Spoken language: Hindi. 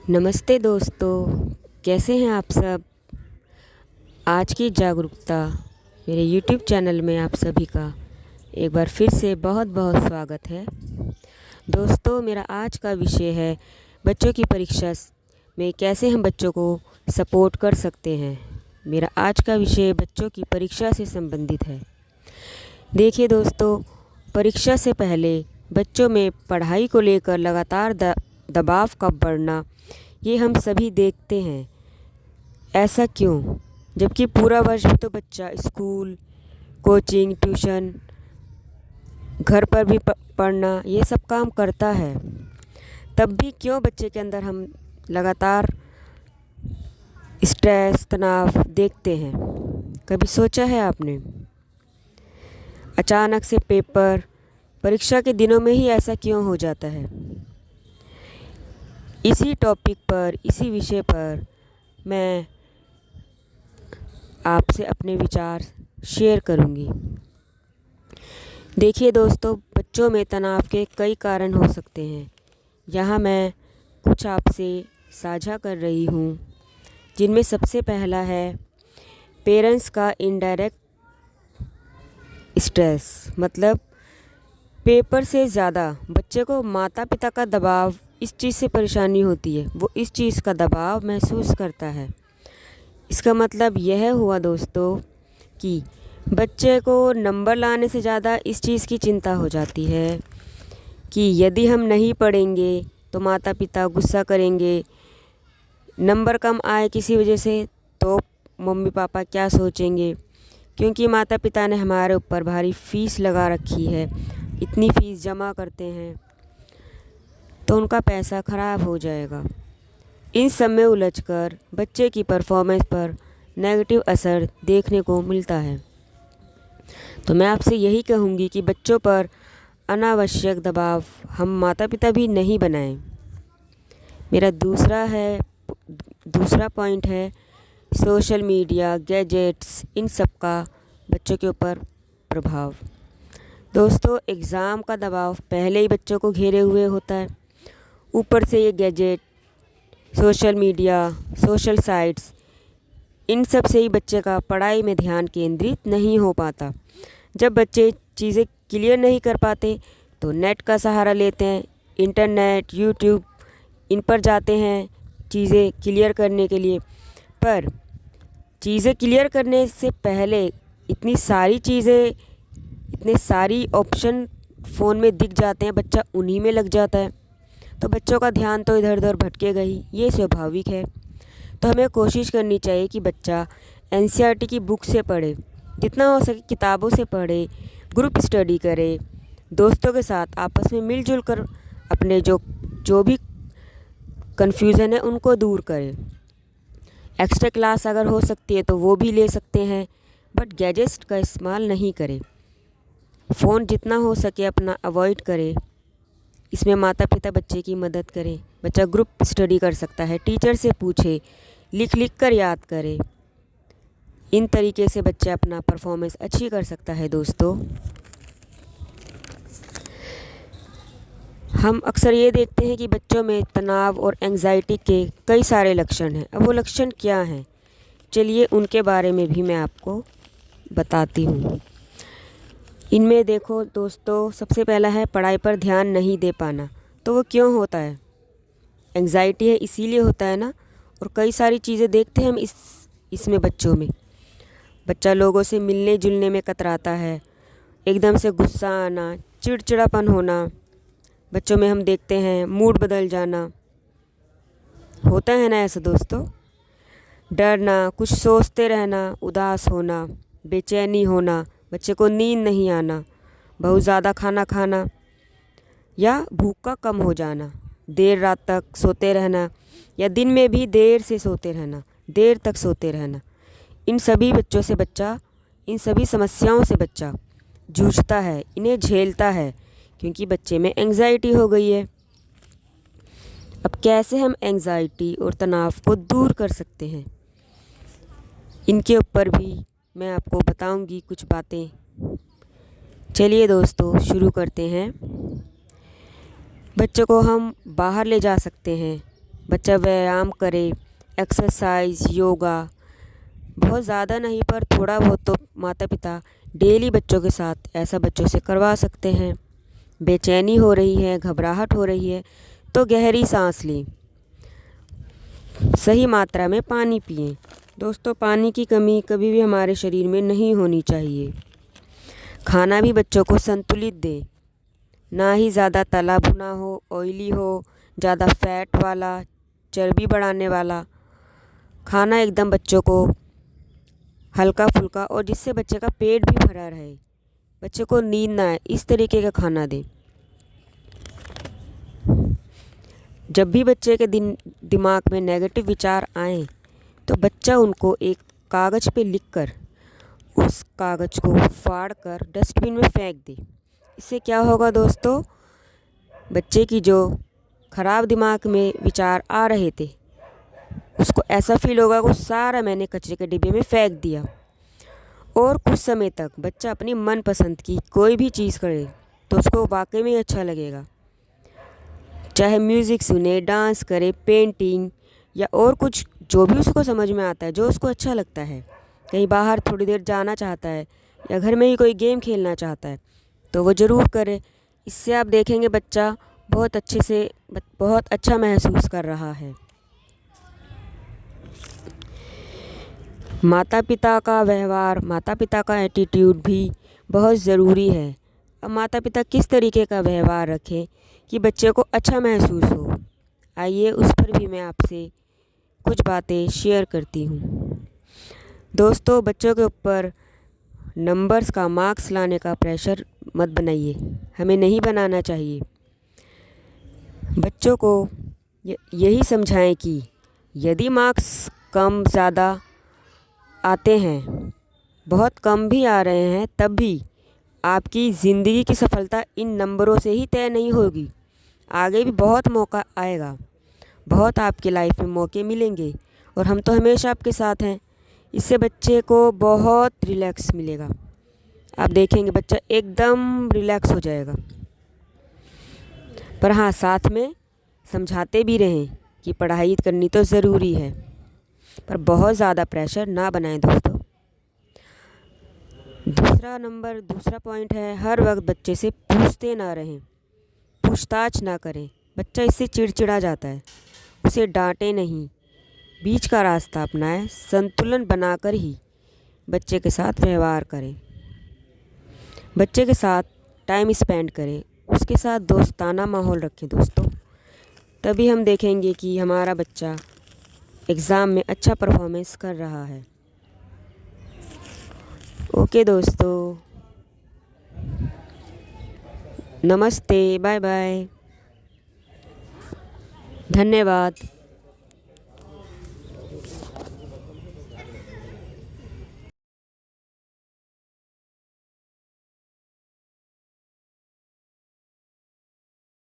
नमस्ते दोस्तों, कैसे हैं आप सब। आज की जागरूकता मेरे YouTube चैनल में आप सभी का एक बार फिर से बहुत बहुत स्वागत है। दोस्तों, मेरा आज का विषय है बच्चों की परीक्षा में कैसे हम बच्चों को सपोर्ट कर सकते हैं। मेरा आज का विषय बच्चों की परीक्षा से संबंधित है। देखिए दोस्तों, परीक्षा से पहले बच्चों में पढ़ाई को लेकर लगातार दबाव का बढ़ना ये हम सभी देखते हैं। ऐसा क्यों, जबकि पूरा वर्ष भी तो बच्चा स्कूल, कोचिंग, ट्यूशन, घर पर भी पढ़ना ये सब काम करता है, तब भी क्यों बच्चे के अंदर हम लगातार स्ट्रेस, तनाव देखते हैं। कभी सोचा है आपने? अचानक से पेपर, परीक्षा के दिनों में ही ऐसा क्यों हो जाता है। इसी टॉपिक पर, इसी विषय पर मैं आपसे अपने विचार शेयर करूंगी। देखिए दोस्तों, बच्चों में तनाव के कई कारण हो सकते हैं। यहाँ मैं कुछ आपसे साझा कर रही हूँ, जिनमें सबसे पहला है पेरेंट्स का इनडायरेक्ट स्ट्रेस। मतलब पेपर से ज़्यादा बच्चे को माता पिता का दबाव, इस चीज़ से परेशानी होती है, वो इस चीज़ का दबाव महसूस करता है। इसका मतलब यह हुआ दोस्तों कि बच्चे को नंबर लाने से ज़्यादा इस चीज़ की चिंता हो जाती है कि यदि हम नहीं पढ़ेंगे तो माता पिता गुस्सा करेंगे, नंबर कम आए किसी वजह से तो मम्मी पापा क्या सोचेंगे, क्योंकि माता पिता ने हमारे ऊपर भारी फीस लगा रखी है, इतनी फ़ीस जमा करते हैं तो उनका पैसा ख़राब हो जाएगा। इन सब में उलझकर बच्चे की परफॉर्मेंस पर नेगेटिव असर देखने को मिलता है। तो मैं आपसे यही कहूँगी कि बच्चों पर अनावश्यक दबाव हम माता पिता भी नहीं बनाएं। मेरा दूसरा पॉइंट है सोशल मीडिया, गैजेट्स, इन सब का बच्चों के ऊपर प्रभाव। दोस्तों, एग्ज़ाम का दबाव पहले ही बच्चों को घेरे हुए होता है, ऊपर से ये gadget, social media, social sites, इन सब से ही बच्चे का पढ़ाई में ध्यान केंद्रित नहीं हो पाता। जब बच्चे चीज़ें क्लियर नहीं कर पाते तो नेट का सहारा लेते हैं, इंटरनेट, यूट्यूब, इन पर जाते हैं चीज़ें क्लियर करने के लिए। पर चीज़ें क्लियर करने से पहले इतनी सारी ऑप्शन फ़ोन में दिख जाते हैं, बच्चा उन्हीं में लग जाता है, तो बच्चों का ध्यान तो इधर उधर भटकेगा ही, ये स्वाभाविक है। तो हमें कोशिश करनी चाहिए कि बच्चा एनसीईआरटी की बुक से पढ़े, जितना हो सके किताबों से पढ़े, ग्रुप स्टडी करे, दोस्तों के साथ आपस में मिलजुल कर अपने जो भी कन्फ्यूज़न है उनको दूर करे। एक्स्ट्रा क्लास अगर हो सकती है तो वो भी ले सकते हैं, बट गैजेट्स का इस्तेमाल नहीं करें। फ़ोन जितना हो सके अपना अवॉइड करें। इसमें माता पिता बच्चे की मदद करें। बच्चा ग्रुप स्टडी कर सकता है, टीचर से पूछे, लिख कर याद करे। इन तरीके से बच्चा अपना परफॉर्मेंस अच्छी कर सकता है। दोस्तों, हम अक्सर ये देखते हैं कि बच्चों में तनाव और एंजाइटी के कई सारे लक्षण हैं। अब वो लक्षण क्या हैं, चलिए उनके बारे में भी मैं आपको बताती हूँ। इनमें देखो दोस्तों, सबसे पहला है पढ़ाई पर ध्यान नहीं दे पाना। तो वो क्यों होता है? एंजाइटी है इसीलिए होता है ना। और कई सारी चीज़ें देखते हैं हम इसमें बच्चों में। बच्चा लोगों से मिलने जुलने में कतराता है, एकदम से गुस्सा आना, चिड़चिड़ापन होना, बच्चों में हम देखते हैं मूड बदल जाना, होता है ना ऐसा दोस्तों। डरना, कुछ सोचते रहना, उदास होना, बेचैनी होना, बच्चे को नींद नहीं आना, बहुत ज़्यादा खाना खाना या भूख का कम हो जाना, देर रात तक सोते रहना या दिन में भी देर से सोते रहना, देर तक सोते रहना। इन सभी समस्याओं से बच्चा जूझता है, इन्हें झेलता है, क्योंकि बच्चे में एंजाइटी हो गई है। अब कैसे हम एंजाइटी और तनाव को दूर कर सकते हैं, इनके ऊपर भी मैं आपको बताऊंगी कुछ बातें। चलिए दोस्तों, शुरू करते हैं। बच्चों को हम बाहर ले जा सकते हैं, बच्चा व्यायाम करे, एक्सरसाइज, योगा, बहुत ज़्यादा नहीं पर थोड़ा बहुत तो माता पिता डेली बच्चों के साथ ऐसा बच्चों से करवा सकते हैं। बेचैनी हो रही है, घबराहट हो रही है तो गहरी सांस लें, सही मात्रा में पानी पिएं। दोस्तों, पानी की कमी कभी भी हमारे शरीर में नहीं होनी चाहिए। खाना भी बच्चों को संतुलित दें, ना ही ज़्यादा तला भुना हो, ऑयली हो, ज़्यादा फैट वाला, चर्बी बढ़ाने वाला। खाना एकदम बच्चों को हल्का फुल्का और जिससे बच्चे का पेट भी भरा रहे, बच्चे को नींद ना आए, इस तरीके का खाना दें। जब भी बच्चे के दिमाग में नेगेटिव विचार आए तो बच्चा उनको एक कागज़ पे लिखकर उस कागज़ को फाड़ कर डस्टबिन में फेंक दे। इससे क्या होगा दोस्तों, बच्चे की जो ख़राब दिमाग में विचार आ रहे थे उसको ऐसा फील होगा कि सारा मैंने कचरे के डिब्बे में फेंक दिया। और कुछ समय तक बच्चा अपनी मनपसंद की कोई भी चीज़ करे तो उसको वाकई में अच्छा लगेगा, चाहे म्यूज़िक सुने, डांस करे, पेंटिंग या और कुछ जो भी उसको समझ में आता है, जो उसको अच्छा लगता है। कहीं बाहर थोड़ी देर जाना चाहता है या घर में ही कोई गेम खेलना चाहता है तो वो ज़रूर करे। इससे आप देखेंगे बच्चा बहुत अच्छा महसूस कर रहा है। माता पिता का व्यवहार, माता पिता का एटीट्यूड भी बहुत ज़रूरी है। अब माता पिता किस तरीके का व्यवहार रखें कि बच्चे को अच्छा महसूस हो, आइए उस पर भी मैं आपसे कुछ बातें शेयर करती हूँ। दोस्तों, बच्चों के ऊपर नंबर्स का, मार्क्स लाने का प्रेशर मत बनाइए, हमें नहीं बनाना चाहिए। बच्चों को यही समझाएं कि यदि मार्क्स कम ज़्यादा आते हैं, बहुत कम भी आ रहे हैं, तब भी आपकी ज़िंदगी की सफलता इन नंबरों से ही तय नहीं होगी। आगे भी बहुत मौका आएगा, बहुत आपकी लाइफ में मौके मिलेंगे और हम तो हमेशा आपके साथ हैं। इससे बच्चे को बहुत रिलैक्स मिलेगा। आप देखेंगे बच्चा एकदम रिलैक्स हो जाएगा। पर हाँ, साथ में समझाते भी रहें कि पढ़ाई करनी तो ज़रूरी है, पर बहुत ज़्यादा प्रेशर ना बनाएं दोस्तों। दूसरा पॉइंट है, हर वक्त बच्चे से पूछते ना रहें, पूछताछ ना करें। बच्चा इससे चिड़चिड़ा जाता है। उसे डांटें नहीं, बीच का रास्ता अपनाएं, संतुलन बनाकर ही बच्चे के साथ व्यवहार करें। बच्चे के साथ टाइम स्पेंड करें, उसके साथ दोस्ताना माहौल रखें दोस्तों। तभी हम देखेंगे कि हमारा बच्चा एग्ज़ाम में अच्छा परफॉर्मेंस कर रहा है। ओके दोस्तों, नमस्ते, बाय बाय, धन्यवाद।